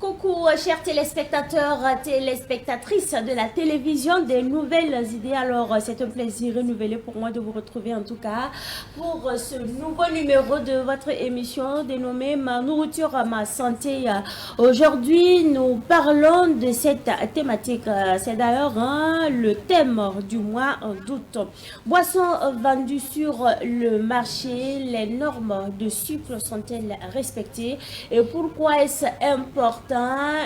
Coucou chers téléspectateurs, téléspectatrices de la télévision des nouvelles idées. Alors c'est un plaisir renouvelé pour moi de vous retrouver en tout cas pour ce nouveau numéro de votre émission dénommée Ma nourriture, ma santé. Aujourd'hui nous parlons de cette thématique. C'est d'ailleurs le thème du mois d'août. Boissons vendues sur le marché, les normes de sucre sont-elles respectées et pourquoi est-ce important?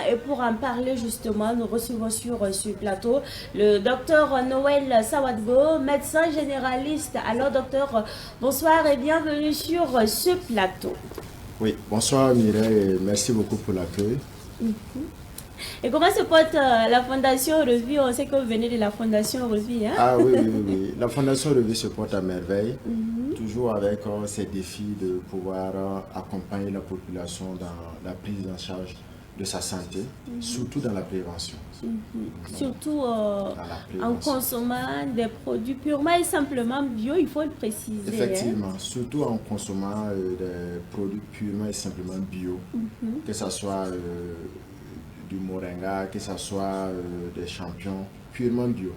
Et pour en parler justement, nous recevons sur ce plateau le docteur Noël Sawadgo, médecin généraliste. Alors docteur, bonsoir et bienvenue sur ce plateau. Oui, bonsoir Mireille et merci beaucoup pour l'accueil. Et comment se porte la Fondation Revue? On sait que vous venez de la Fondation Revue. Hein? Ah oui, oui, oui, oui. La Fondation Revue se porte à merveille, toujours avec ces défis de pouvoir accompagner la population dans la prise en charge de sa santé, surtout dans la prévention. Surtout Dans la en prévention. consommant des produits purement et simplement bio, il faut le préciser. Effectivement, surtout en consommant des produits purement et simplement bio, que ce soit du moringa, que ce soit des champignons purement bio.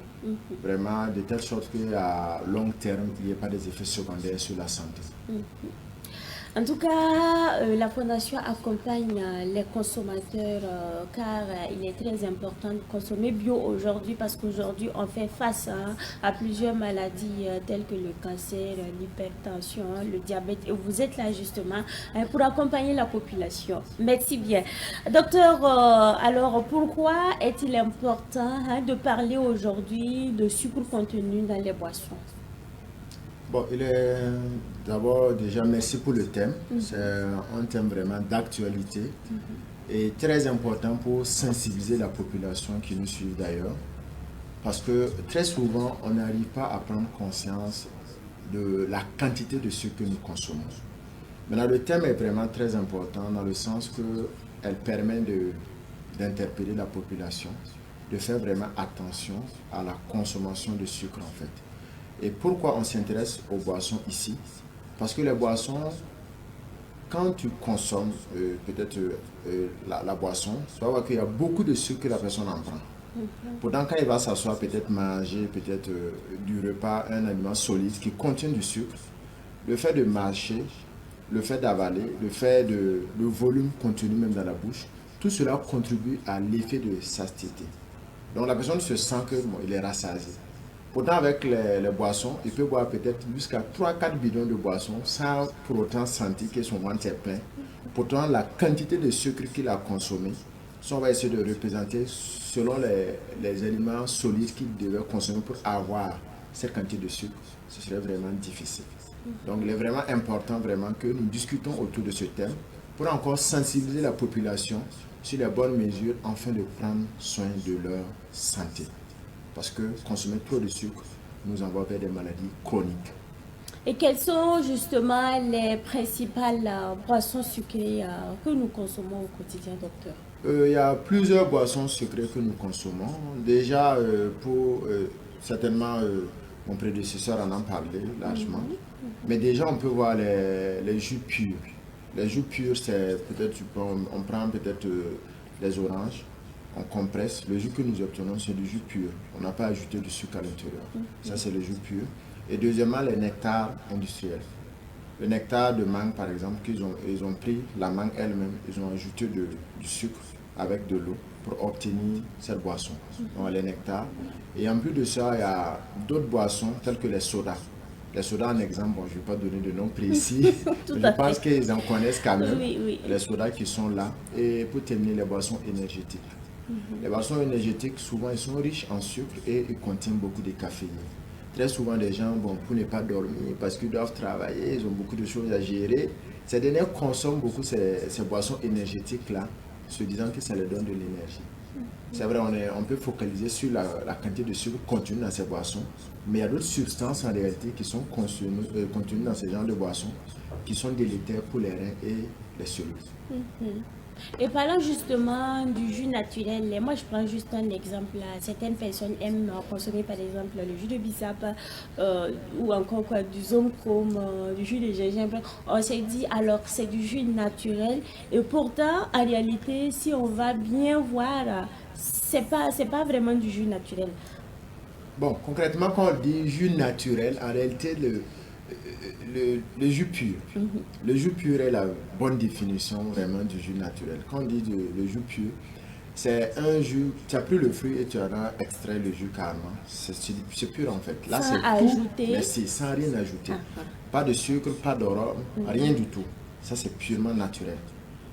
Vraiment, de telle sorte qu'à long terme, il n'y ait pas des effets secondaires sur la santé. En tout cas, la Fondation accompagne les consommateurs car il est très important de consommer bio aujourd'hui parce qu'aujourd'hui on fait face à plusieurs maladies telles que le cancer, l'hypertension, le diabète et vous êtes là justement pour accompagner la population. Merci bien. Docteur, alors pourquoi est-il important de parler aujourd'hui de sucre contenu dans les boissons? Bon, il est d'abord déjà merci pour le thème. C'est un thème vraiment d'actualité et très important pour sensibiliser la population qui nous suit d'ailleurs. Parce que très souvent, on n'arrive pas à prendre conscience de la quantité de sucre que nous consommons. Maintenant, le thème est vraiment très important dans le sens qu'elle permet d'interpeller la population, de faire vraiment attention à la consommation de sucre en fait. Et pourquoi on s'intéresse aux boissons ici? Parce que les boissons, quand tu consommes peut-être la boisson, tu vas voir qu'il y a beaucoup de sucre que la personne en prend. Pourtant, quand il va s'asseoir, peut-être manger, peut-être du repas, un aliment solide qui contient du sucre, le fait de marcher, le fait d'avaler, le volume contenu même dans la bouche, tout cela contribue à l'effet de satiété. Donc la personne se sent qu'il est rassasié. Pourtant, avec les boissons, il peut boire peut-être jusqu'à 3-4 bidons de boissons sans pour autant sentir que son ventre est plein. Pourtant, la quantité de sucre qu'il a consommé, si on va essayer de représenter selon les aliments solides qu'il devait consommer pour avoir cette quantité de sucre, ce serait vraiment difficile. Donc, il est vraiment important vraiment que nous discutons autour de ce thème pour encore sensibiliser la population sur les bonnes mesures afin de prendre soin de leur santé. Parce que consommer trop de sucre nous envoie vers des maladies chroniques. Et quelles sont justement les principales boissons sucrées que nous consommons au quotidien, docteur? Il y a plusieurs boissons sucrées que nous consommons. Déjà, certainement, mon prédécesseur en a parlé largement. Mais déjà, on peut voir les jus purs. Les jus purs, c'est peut-être, on prend peut-être les oranges, on compresse. Le jus que nous obtenons, c'est du jus pur. On n'a pas ajouté du sucre à l'intérieur. Ça, c'est le jus pur. Et deuxièmement, les nectars industriels. Le nectar de mangue, par exemple, ils ont pris la mangue elle-même, ils ont ajouté du sucre avec de l'eau pour obtenir cette boisson. Donc, les nectars. Et en plus de ça, il y a d'autres boissons telles que les sodas. Les sodas, en exemple, bon, je ne vais pas donner de nom précis, mais je pense qu'ils en connaissent quand même. Oui, oui. Les sodas qui sont là. Et pour terminer, les boissons énergétiques. Les boissons énergétiques, souvent, ils sont riches en sucre et ils contiennent beaucoup de caféine. Très souvent, des gens, bon, pour ne pas dormir, parce qu'ils doivent travailler, ils ont beaucoup de choses à gérer. Ces derniers consomment beaucoup ces boissons énergétiques-là, se disant que ça leur donne de l'énergie. C'est vrai, on peut focaliser sur la quantité de sucre contenue dans ces boissons, mais il y a d'autres substances en réalité qui sont contenues dans ce genre de boissons, qui sont délétères pour les reins et les cellules. Et parlant justement du jus naturel, moi je prends juste un exemple là. Certaines personnes aiment consommer par exemple le jus de bissap ou encore quoi, du zomcom, du jus de gingembre. On s'est dit alors c'est du jus naturel et pourtant en réalité si on va bien voir, c'est pas vraiment du jus naturel. Bon, concrètement, quand on dit jus naturel, en réalité, le jus pur. Le jus pur est la bonne définition vraiment du jus naturel. Quand on dit le jus pur, c'est un jus, tu as pris le fruit et tu en as extrait le jus carrément. C'est pur en fait. Là, Sans c'est tout, ajouter. mais c'est sans rien ajouter. Ah, Pas de sucre, pas d'arôme, rien du tout. Ça, c'est purement naturel.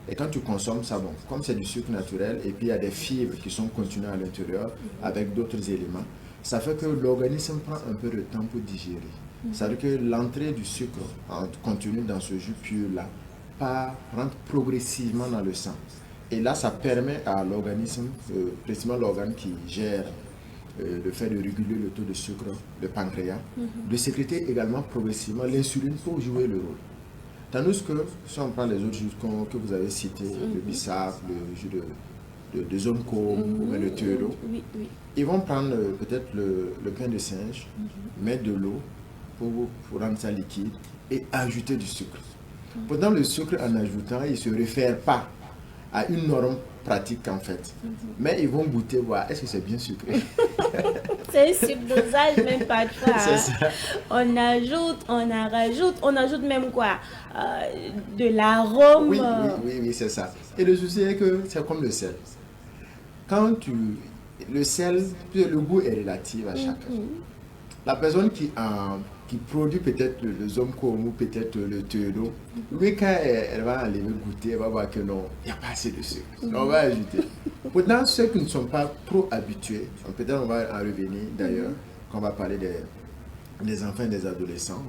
Et quand tu consommes ça, bon, comme c'est du sucre naturel, et puis il y a des fibres qui sont contenues à l'intérieur avec d'autres éléments, ça fait que l'organisme prend un peu de temps pour digérer. Ça veut dire que l'entrée du sucre contenu dans ce jus pur-là rentre progressivement dans le sang. Et là, ça permet à l'organisme, précisément l'organe qui gère le fait de réguler le taux de sucre, le pancréas, de sécréter également progressivement l'insuline pour jouer le rôle. Tandis que, si on prend les autres jus que vous avez cités, le bissap, le jus de zomco ou bien le théodo, Oui, oui. ils vont prendre peut-être le pain de singe, mettre de l'eau pour rendre ça liquide et ajouter du sucre. Pourtant, le sucre, en ajoutant, il ne se réfère pas à une norme pratique en fait. Mais ils vont goûter, voir est-ce que c'est bien sucré. C'est un subdosage même parfois. C'est ça. On ajoute, on ajoute même quoi? De l'arôme. Oui, c'est ça. Et le souci est que c'est comme le sel. Le sel, le goût est relatif à chacun. La personne qui produit peut-être le zomcom ou peut-être le théodo, lui, quand elle va aller goûter, elle va voir que non, il n'y a pas assez de sucre. On va ajouter. Pourtant, ceux qui ne sont pas trop habitués, peut-être on va en revenir d'ailleurs, quand on va parler des enfants et des adolescents,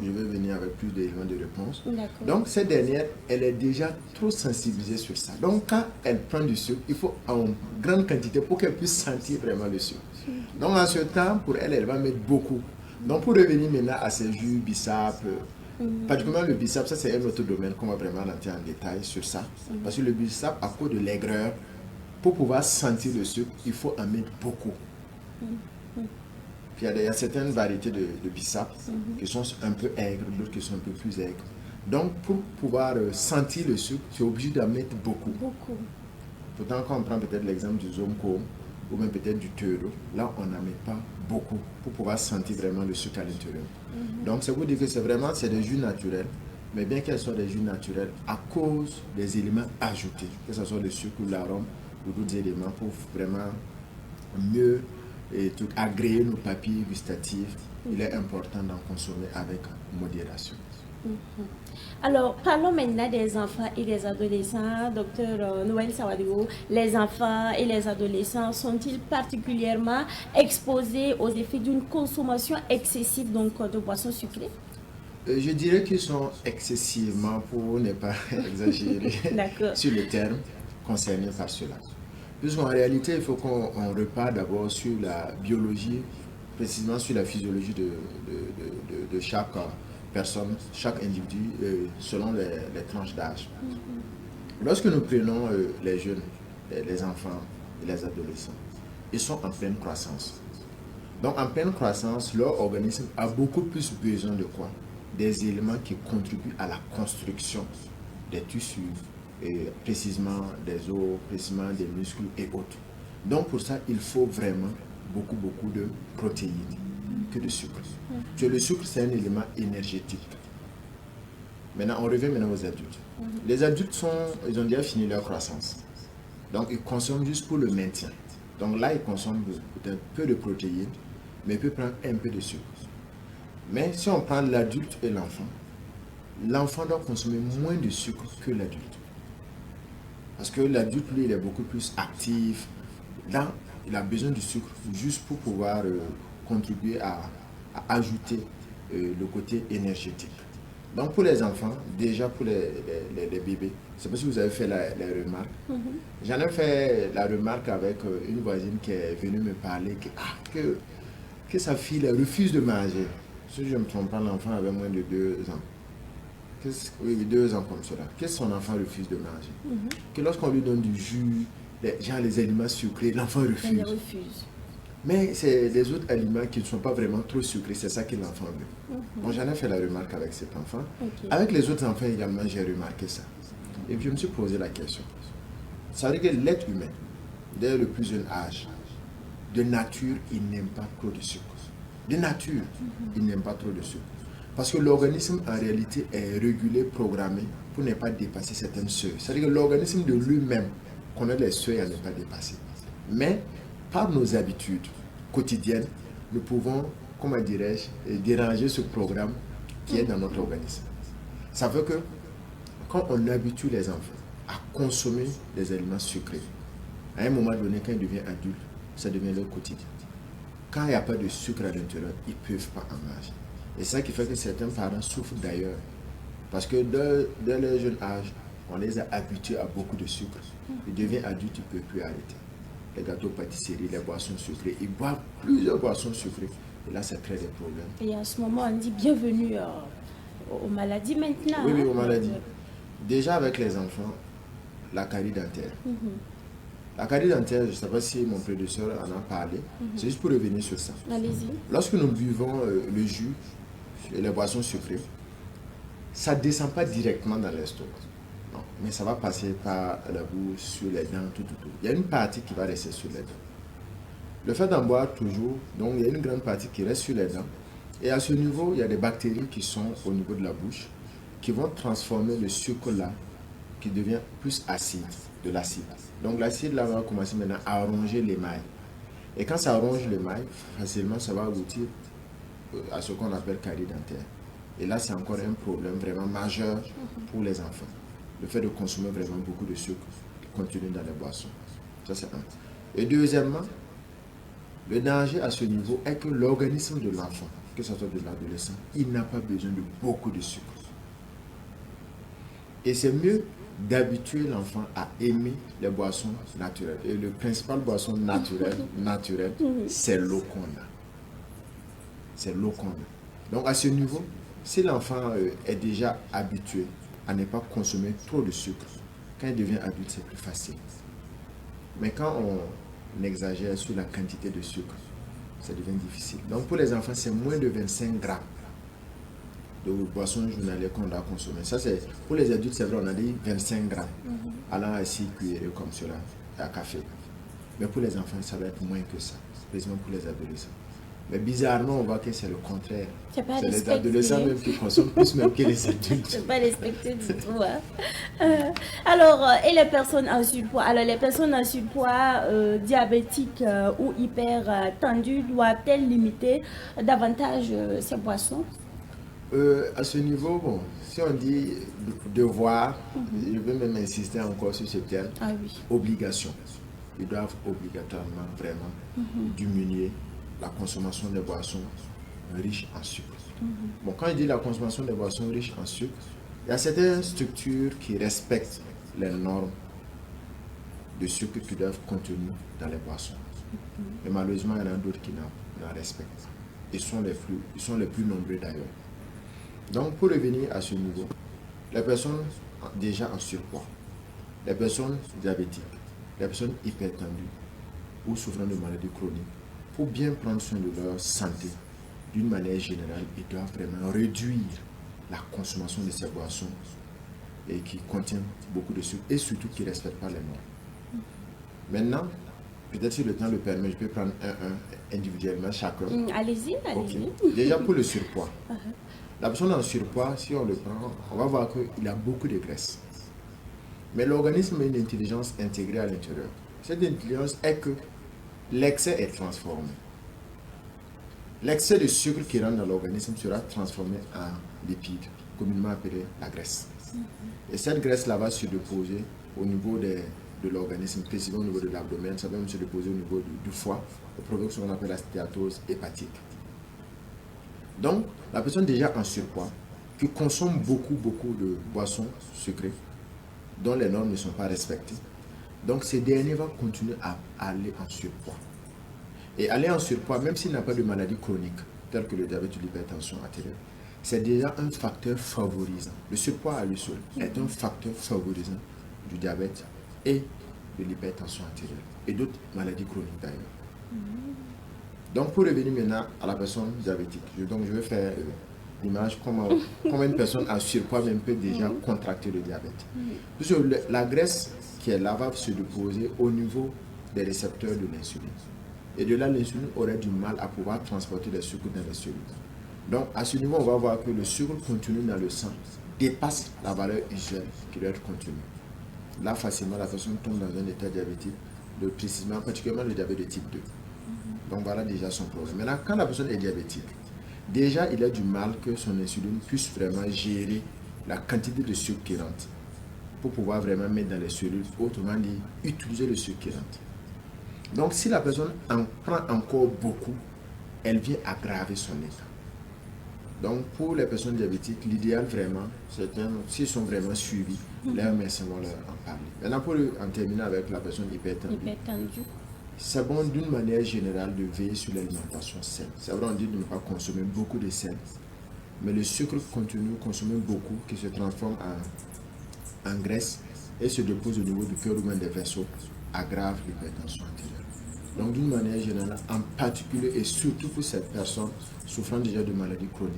je vais venir avec plus d'éléments de réponse. Donc, cette dernière, elle est déjà trop sensibilisée sur ça. Donc, quand elle prend du sucre, il faut en grande quantité pour qu'elle puisse sentir vraiment le sucre. Donc, en ce temps, pour elle, elle va mettre beaucoup. Donc, pour revenir maintenant à ces jus bissap, particulièrement le bissap, ça c'est un autre domaine qu'on va vraiment rentrer en détail sur ça. Parce que le bissap, à cause de l'aigreur, pour pouvoir sentir le sucre, il faut en mettre beaucoup. Puis il y a certaines variétés de bissap qui sont un peu aigres, d'autres qui sont un peu plus aigres. Donc, pour pouvoir sentir le sucre, tu es obligé d'en mettre beaucoup. Pourtant, quand on prend peut-être l'exemple du zomcom, ou même peut-être du théodo, là on n'en met pas beaucoup pour pouvoir sentir vraiment le sucre à l'intérieur. Donc ça veut dire que c'est des jus naturels, mais bien qu'elles soient des jus naturels, à cause des éléments ajoutés, que ce soit le sucre ou l'arôme ou d'autres éléments pour vraiment mieux agréer nos papilles gustatives, il est important d'en consommer avec modération. Alors, parlons maintenant des enfants et des adolescents. Docteur Noël Sawadou, les enfants et les adolescents sont-ils particulièrement exposés aux effets d'une consommation excessive donc, de boissons sucrées? Je dirais qu'ils sont excessivement, pour ne pas exagérer, sur le terme concerné par cela. Puisqu'en réalité, il faut qu'on repart d'abord sur la biologie, précisément sur la physiologie de chaque personne, chaque individu, selon les tranches d'âge. Lorsque nous prenons les jeunes, les enfants et les adolescents, ils sont en pleine croissance. Donc en pleine croissance, leur organisme a beaucoup plus besoin de quoi? Des éléments qui contribuent à la construction des tissus, et précisément des os, précisément des muscles et autres. Donc pour ça, il faut vraiment beaucoup de protéines que de sucre. Parce que le sucre, c'est un élément énergétique. Maintenant, on revient maintenant aux adultes. Les adultes, ils ont déjà fini leur croissance. Donc, ils consomment juste pour le maintien. Donc là, ils consomment peut-être peu de protéines, mais ils peuvent prendre un peu de sucre. Mais si on prend l'adulte et l'enfant doit consommer moins de sucre que l'adulte. Parce que l'adulte, lui, il est beaucoup plus actif. Là, il a besoin du sucre juste pour pouvoir contribuer à ajouter le côté énergétique. Donc pour les enfants, déjà pour les bébés, je ne sais pas si vous avez fait la remarque. J'en ai fait la remarque avec une voisine qui est venue me parler que sa fille refuse de manger. Si je ne me trompe pas, l'enfant avait moins de 2 ans. Oui, 2 ans comme cela. Qu'est-ce que son enfant refuse de manger? Que lorsqu'on lui donne du jus, les aliments sucrés, l'enfant refuse. Elle refuse. Mais c'est les autres aliments qui ne sont pas vraiment trop sucrés, c'est ça que l'enfant veut. Bon, j'en ai fait la remarque avec cet enfant. Avec les autres enfants également, j'ai remarqué ça. Et puis je me suis posé la question. Ça veut dire que l'être humain, dès le plus jeune âge, de nature, il n'aime pas trop de sucre. De nature, il n'aime pas trop de sucre. Parce que l'organisme, en réalité, est régulé, programmé pour ne pas dépasser certaines seuils. C'est-à-dire que l'organisme de lui-même connaît les seuils à ne pas dépasser. Mais, par nos habitudes quotidiennes, nous pouvons, comment dirais-je, déranger ce programme qui est dans notre organisme. Ça veut que, quand on habitue les enfants à consommer des aliments sucrés, à un moment donné, quand ils deviennent adultes, ça devient leur quotidien. Quand il n'y a pas de sucre à l'intérieur, ils ne peuvent pas en manger. Et c'est ça qui fait que certains parents souffrent d'ailleurs. Parce que dès leur jeune âge, on les a habitués à beaucoup de sucre. Ils deviennent adultes, ils ne peuvent plus arrêter. Les gâteaux pâtisseries, les boissons sucrées, ils boivent plusieurs boissons sucrées. Et là, ça crée des problèmes. Et à ce moment, on dit bienvenue aux maladies maintenant. Oui, aux maladies. Déjà avec les enfants, la carie dentaire. La carie dentaire, je ne sais pas si mon prédécesseur en a parlé, c'est juste pour revenir sur ça. Allez-y. Lorsque nous buvons le jus et les boissons sucrées, ça ne descend pas directement dans l'estomac. Non, mais ça va passer par la bouche, sur les dents, tout. Il y a une partie qui va rester sur les dents. Le fait d'en boire toujours, donc il y a une grande partie qui reste sur les dents. Et à ce niveau, il y a des bactéries qui sont au niveau de la bouche, qui vont transformer le sucre là, qui devient plus acide, de l'acide. Donc l'acide là va commencer maintenant à ronger l'émail. Et quand ça ronge l'émail, facilement ça va aboutir à ce qu'on appelle carie dentaire. Et là c'est encore un problème vraiment majeur pour les enfants. Le fait de consommer vraiment beaucoup de sucre contenu dans les boissons. Ça c'est un. Et deuxièmement, le danger à ce niveau est que l'organisme de l'enfant, que ce soit de l'adolescent, il n'a pas besoin de beaucoup de sucre. Et c'est mieux d'habituer l'enfant à aimer les boissons naturelles. Et le principal boisson naturelle, c'est l'eau qu'on a. C'est l'eau qu'on a. Donc à ce niveau, si l'enfant est déjà habitué à ne pas consommer trop de sucre, quand il devient adulte, c'est plus facile. Mais quand on exagère sur la quantité de sucre, ça devient difficile. Donc pour les enfants, c'est moins de 25 grammes de boissons journalières qu'on doit consommer. Ça, c'est pour les adultes, c'est vrai, on a dit 25 grammes, allant à 6 cuillerées comme cela, à café. Mais pour les enfants, ça va être moins que ça, spécialement pour les adolescents. Mais bizarrement, on voit que c'est le contraire. C'est les adolescents même qui consomment plus même que les adultes. C'est pas respecté du tout. Alors, et les personnes en surpoids? Alors, les personnes en surpoids, diabétiques ou hyper tendues, doivent-elles limiter davantage ces boissons? À ce niveau, bon, si on dit devoir, je vais même insister encore sur ce terme, obligation. Ils doivent obligatoirement vraiment diminuer la consommation de boissons riches en sucre. Bon, quand je dis la consommation de boissons riches en sucre, il y a certaines structures qui respectent les normes de sucre qui doivent contenir dans les boissons. Et malheureusement, il y en a d'autres qui n'en respectent. Ils sont les plus nombreux d'ailleurs. Donc, pour revenir à ce niveau, les personnes déjà en surpoids, les personnes diabétiques, les personnes hypertendues ou souffrant de maladies chroniques, pour bien prendre soin de leur santé, d'une manière générale, ils doivent vraiment réduire la consommation de ces boissons et qui contiennent beaucoup de sucre et surtout qui ne respectent pas les normes. Maintenant, peut-être si le temps le permet, je peux prendre un individuellement chacun. Allez-y. Okay. Déjà pour le surpoids. La personne en surpoids, si on le prend, on va voir qu'il a beaucoup de graisse. Mais l'organisme a une intelligence intégrée à l'intérieur. Cette intelligence est que l'excès est transformé. L'excès de sucre qui rentre dans l'organisme sera transformé en lipide, communément appelé la graisse. Et cette graisse-là va se déposer au niveau de l'organisme, précisément au niveau de l'abdomen, ça va même se déposer au niveau du foie, et provoque ce qu'on appelle la stéatose hépatique. Donc, la personne déjà en surpoids, qui consomme beaucoup de boissons sucrées, dont les normes ne sont pas respectées, donc ces derniers vont continuer à aller en surpoids. Et aller en surpoids, même s'il n'a pas de maladie chronique, telle que le diabète ou l'hypertension artérielle, c'est déjà un facteur favorisant. Le surpoids à lui seul est un facteur favorisant du diabète et de l'hypertension artérielle et d'autres maladies chroniques d'ailleurs. Donc pour revenir maintenant à la personne diabétique, donc je vais faire l'image comment une personne à surpoids même peut déjà contracter le diabète. Parce que la graisse qui est là va se déposer au niveau des récepteurs de l'insuline. Et de là, l'insuline aurait du mal à pouvoir transporter les sucres dans les cellules. Donc à ce niveau, on va voir que le sucre contenu dans le sang dépasse la valeur usuelle qui doit être contenue. Là, facilement, la personne tombe dans un état diabétique, précisément, particulièrement le diabète de type 2. Donc voilà déjà son problème. Maintenant, quand la personne est diabétique, déjà il a du mal que son insuline puisse vraiment gérer la quantité de sucre qui rentre pour pouvoir vraiment mettre dans les cellules, autrement dit, utiliser le sucre qui rentre. Donc si la personne en prend encore beaucoup, elle vient aggraver son état. Donc pour les personnes diabétiques, l'idéal vraiment, c'est s'ils sont vraiment suivis, leurs médecins vont leur en parler. Maintenant pour en terminer avec la personne hypertendue. C'est bon d'une manière générale de veiller sur l'alimentation saine. C'est vrai, on dit de ne pas consommer beaucoup de sel. Mais le sucre contenu, consommé beaucoup, qui se transforme en graisse et se dépose au niveau du cœur ou même des vaisseaux, aggrave l'hypertension artérielle. Donc d'une manière générale, en particulier et surtout pour cette personne souffrant déjà de maladies chroniques,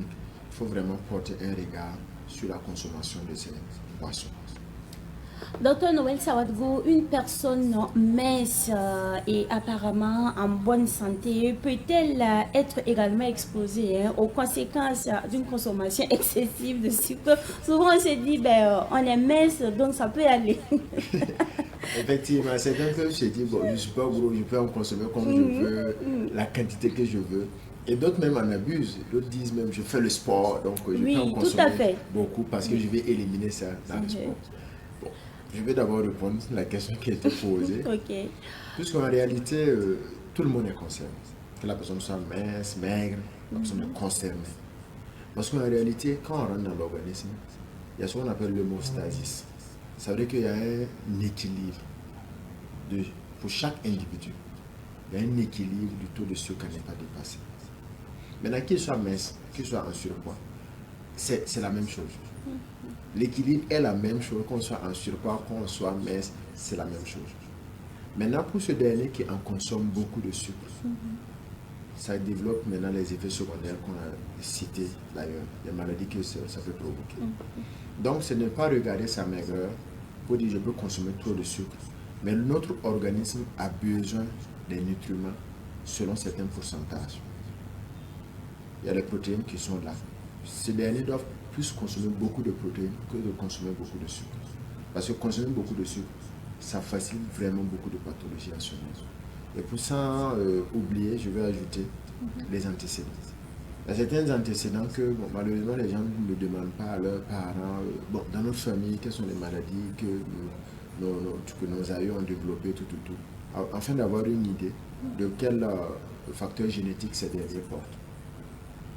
il faut vraiment porter un regard sur la consommation de ces boissons. Docteur Noël Sawadgo, une personne mince et apparemment en bonne santé peut-elle être également exposée aux conséquences d'une consommation excessive de sucre? Souvent on se dit, on est mince donc ça peut aller. Effectivement, c'est un peu, je dis, bon, je ne suis pas gros, je peux en consommer comme je veux, la quantité que je veux. Et d'autres même en abusent. D'autres disent même, je fais le sport, donc je peux en consommer beaucoup parce que je vais éliminer ça dans le sport. Bon, je vais d'abord répondre à la question qui a été posée. Puisqu'en réalité, tout le monde est concerné. Que la personne soit mince, maigre, la personne est concernée. Parce qu'en réalité, quand on rentre dans l'organisme, il y a ce qu'on appelle l'homéostasis. Ça veut dire qu'il y a un équilibre pour chaque individu. Il y a un équilibre du taux de sucre qui n'est pas dépassé. Maintenant, qu'il soit mince, qu'il soit en surpoids, c'est la même chose. L'équilibre est la même chose, qu'on soit en surpoids, qu'on soit mince, c'est la même chose. Maintenant, pour ce dernier qui en consomme beaucoup de sucre, ça développe maintenant les effets secondaires qu'on a cités d'ailleurs, les maladies que ça peut provoquer. Donc, ce n'est pas regarder sa maigreur pour dire je peux consommer trop de sucre, mais notre organisme a besoin des nutriments selon certains pourcentages. Il y a les protéines qui sont là. Ces derniers doivent plus consommer beaucoup de protéines que de consommer beaucoup de sucre. Parce que consommer beaucoup de sucre, ça facilite vraiment beaucoup de pathologies à ce niveau. Et pour ça, oublier, je vais ajouter les antécédents. Il y a certains antécédents que malheureusement les gens ne demandent pas à leurs parents. Dans notre famille, quelles sont les maladies que nos aïeux ont développées, tout. Afin d'avoir une idée de quel facteur génétique ces derniers portent.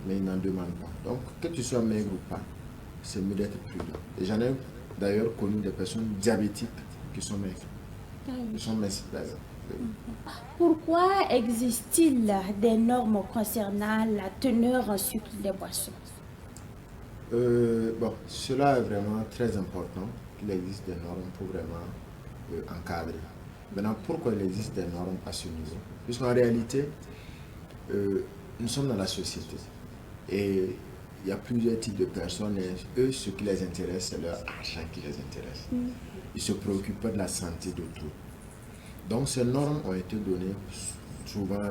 Mais ils n'en demandent pas. Donc, que tu sois maigre ou pas, c'est mieux d'être prudent. Et j'en ai d'ailleurs connu des personnes diabétiques qui sont maigres. Qui sont minces d'ailleurs. Pourquoi existe-t-il des normes concernant la teneur en sucre des boissons? Cela est vraiment très important qu'il existe des normes pour vraiment encadrer. Maintenant, pourquoi il existe des normes à ce niveau? Puisqu'en réalité, nous sommes dans la société et il y a plusieurs types de personnes et eux, ce qui les intéresse, c'est leur argent qui les intéresse. Ils ne se préoccupent pas de la santé de tout. Donc ces normes ont été données, souvent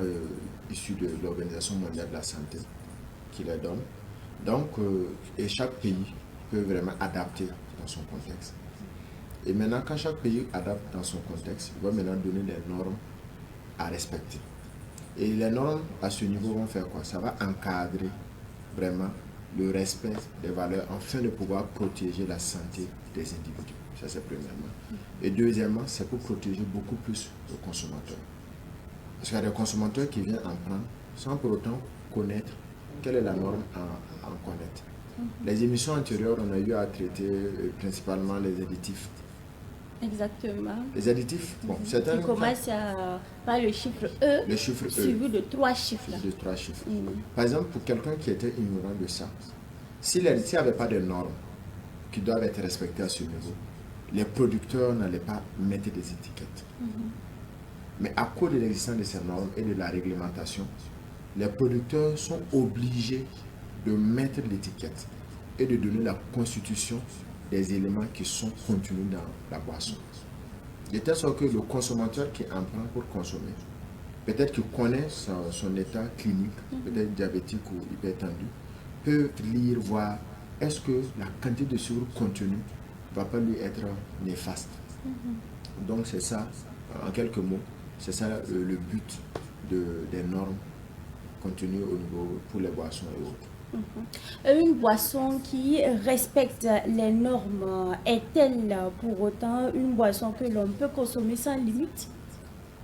issues de l'Organisation mondiale de la santé, qui les donne. Donc, et chaque pays peut vraiment adapter dans son contexte. Et maintenant, quand chaque pays adapte dans son contexte, il va maintenant donner des normes à respecter. Et les normes à ce niveau vont faire quoi? Ça va encadrer vraiment le respect des valeurs afin de pouvoir protéger la santé des individus. Ça, c'est premièrement. Et deuxièmement, c'est pour protéger beaucoup plus le consommateur. Parce qu'il y a des consommateurs qui viennent en prendre sans pour autant connaître quelle est la norme à en connaître. Les émissions antérieures, on a eu à traiter principalement les additifs. Exactement. Les additifs, certains... Qui commencent par le chiffre E, suivi de 3 chiffres. De 3 chiffres. Par exemple, pour quelqu'un qui était ignorant de ça, S'il n'y avait pas de normes qui doivent être respectées à ce niveau, les producteurs n'allaient pas mettre des étiquettes. Mais à cause de l'existence de ces normes et de la réglementation, les producteurs sont obligés de mettre l'étiquette et de donner la constitution des éléments qui sont contenus dans la boisson. De telle sorte que le consommateur qui en prend pour consommer, peut-être qu'il connaît son état clinique, peut-être diabétique ou hypertendu, peut lire, voir, est-ce que la quantité de sucre contenue ne va pas lui être néfaste. Donc c'est ça, en quelques mots, c'est ça le but des normes contenues au niveau pour les boissons et autres. Une boisson qui respecte les normes est-elle pour autant une boisson que l'on peut consommer sans limite?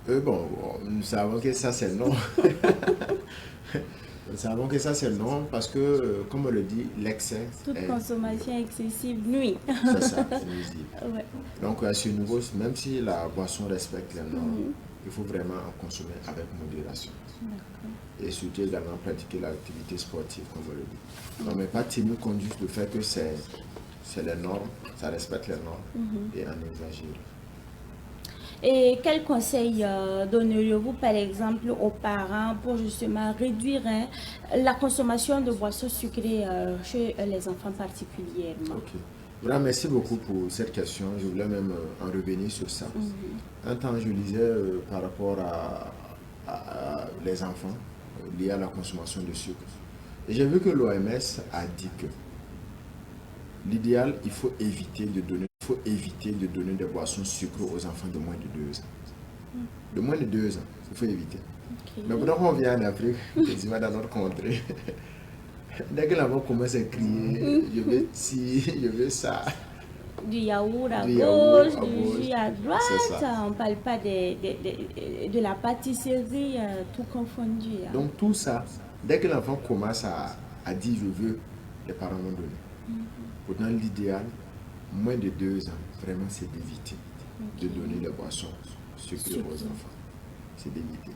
Bon, nous savons que ça c'est non. Nous savons que ça c'est non parce que, comme on le dit, l'excès. Toute consommation excessive nuit. C'est ça, c'est nuisible. Ouais. Donc à ce niveau, même si la boisson respecte les normes, il faut vraiment en consommer avec modération. Et surtout également pratiquer l'activité sportive, comme on le dit. Non, mais pas tenir compte juste du fait que c'est les normes, ça respecte les normes et en exagérer. Et quels conseils donneriez-vous par exemple aux parents pour justement réduire la consommation de boissons sucrées chez les enfants particulièrement? Ok. Vraiment, merci beaucoup pour cette question. Je voulais même en revenir sur ça. Un temps, je lisais par rapport à les enfants liés à la consommation de sucre. Et j'ai vu que l'OMS a dit que l'idéal, il faut éviter de donner des boissons sucrées aux enfants de moins de 2 ans. De moins de 2 ans, il faut éviter. Okay. Mais quand on vient en Afrique, quasiment dans notre contrée, dès que l'enfant commence à crier, je veux ci, je veux ça. Du yaourt à gauche, du jus à droite, on ne parle pas de la pâtisserie, tout confondu. Donc tout ça, dès que l'enfant commence à dire je veux, les parents vont donner. Pourtant l'idéal, moins de 2 ans, vraiment c'est d'éviter de donner les boissons sucrées aux enfants. C'est d'éviter.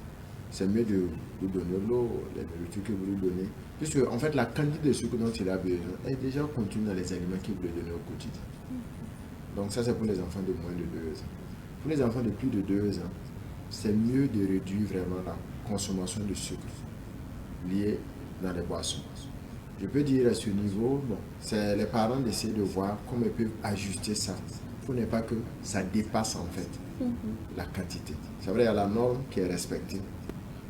C'est mieux de vous donner l'eau, les nourritures que vous lui donnez. Puisque en fait la quantité de sucre dont il a besoin est déjà contenue dans les aliments que vous lui donnez au quotidien. Donc ça c'est pour les enfants de moins de 2 ans. Pour les enfants de plus de 2 ans, c'est mieux de réduire vraiment la consommation de sucre liée dans les boissons. Je peux dire à ce niveau, bon, c'est les parents d'essayer de voir comment ils peuvent ajuster ça pour ne pas que ça dépasse en fait la quantité. C'est vrai, il y a la norme qui est respectée,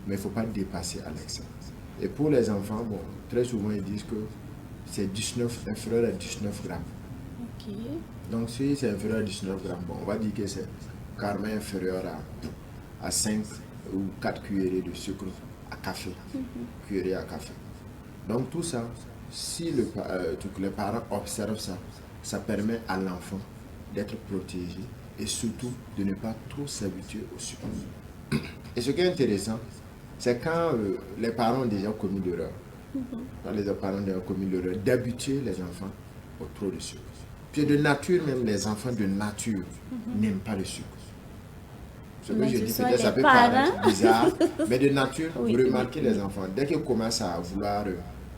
mais il ne faut pas dépasser à l'excès. Et pour les enfants, bon, très souvent ils disent que c'est inférieur à 19 grammes. Okay. Donc si c'est inférieur à 19 grammes, bon, on va dire que c'est carrément inférieur à 5 ou 4 cuillerées de sucre à café. Cuillerée à café. Donc tout ça, si les parents observent ça, ça permet à l'enfant d'être protégé et surtout de ne pas trop s'habituer au sucre. Et ce qui est intéressant, c'est quand les parents ont déjà commis l'erreur. Quand les parents ont déjà commis l'erreur d'habituer les enfants au trop de sucre. Puis de nature, même les enfants de nature n'aiment pas le sucre. Ce que je dis peut-être ça peut paraître bizarre, mais de nature, vous remarquez les enfants, dès qu'ils commencent à vouloir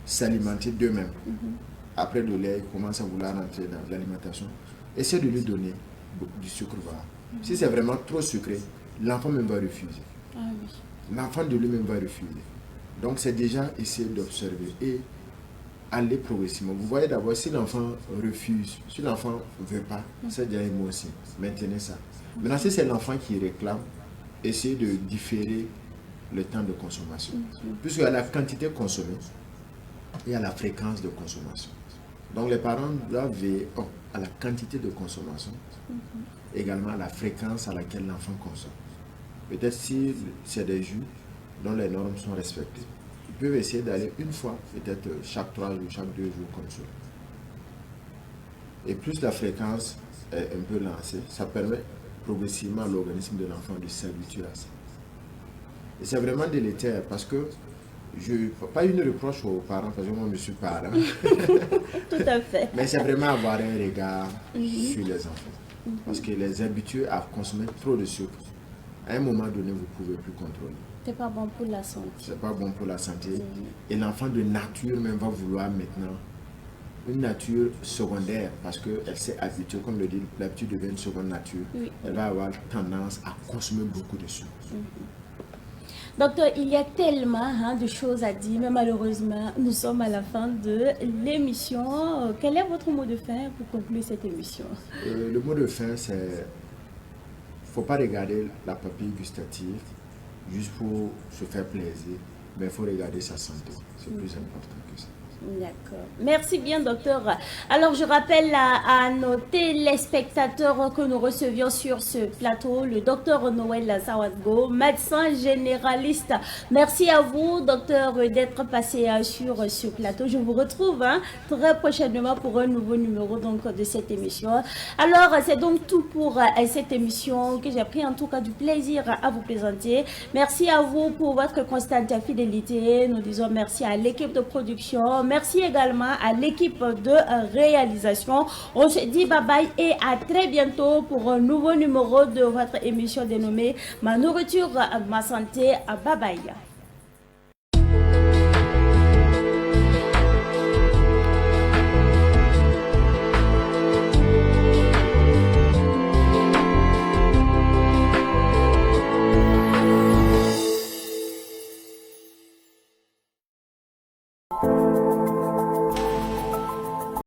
s'alimenter d'eux-mêmes, après le lait, ils commencent à vouloir entrer dans l'alimentation, essayez de lui donner du sucre. Si c'est vraiment trop sucré, l'enfant même va refuser. L'enfant de lui-même va refuser. Donc c'est déjà essayer d'observer et aller progressivement. Vous voyez d'abord, si l'enfant refuse, si l'enfant ne veut pas, c'est déjà un mot aussi. Maintenez ça. Maintenant, si c'est l'enfant qui réclame, essayez de différer le temps de consommation. Puisqu'il y a la quantité consommée et à la fréquence de consommation. Donc les parents doivent veiller à la quantité de consommation, également à la fréquence à laquelle l'enfant consomme. Peut-être si c'est des jus dont les normes sont respectées, ils peuvent essayer d'aller une fois, peut-être chaque 3 jours, chaque 2 jours comme ça. Et plus la fréquence est un peu lancée, ça permet progressivement à l'organisme de l'enfant de s'habituer à ça. Et c'est vraiment délétère parce que pas une reproche aux parents, parce que moi je suis parent. Tout à fait. Mais c'est vraiment avoir un regard sur les enfants. Parce que les habituer à consommer trop de sucre, à un moment donné, vous ne pouvez plus contrôler. C'est pas bon pour la santé. C'est pas bon pour la santé. Et l'enfant de nature même va vouloir maintenant une nature secondaire parce qu'elle s'est habituée, comme le dit, l'habitude devient une seconde nature. Oui. Elle va avoir tendance à consommer beaucoup de sucre. Docteur, il y a tellement de choses à dire, mais malheureusement, nous sommes à la fin de l'émission. Quel est votre mot de fin pour conclure cette émission? Le mot de fin, c'est: il ne faut pas regarder la papille gustative juste pour se faire plaisir, mais il faut regarder sa santé. C'est plus important que ça. D'accord. Merci bien, docteur. Alors, je rappelle à nos téléspectateurs que nous recevions sur ce plateau le docteur Noël Sawadgo, médecin généraliste. Merci à vous, docteur, d'être passé sur ce plateau. Je vous retrouve très prochainement pour un nouveau numéro donc, de cette émission. Alors, c'est donc tout pour cette émission que j'ai pris en tout cas du plaisir à vous présenter. Merci à vous pour votre constante fidélité. Nous disons merci à l'équipe de production. Merci également à l'équipe de réalisation. On se dit bye bye et à très bientôt pour un nouveau numéro de votre émission dénommée Ma nourriture, ma santé. Bye bye.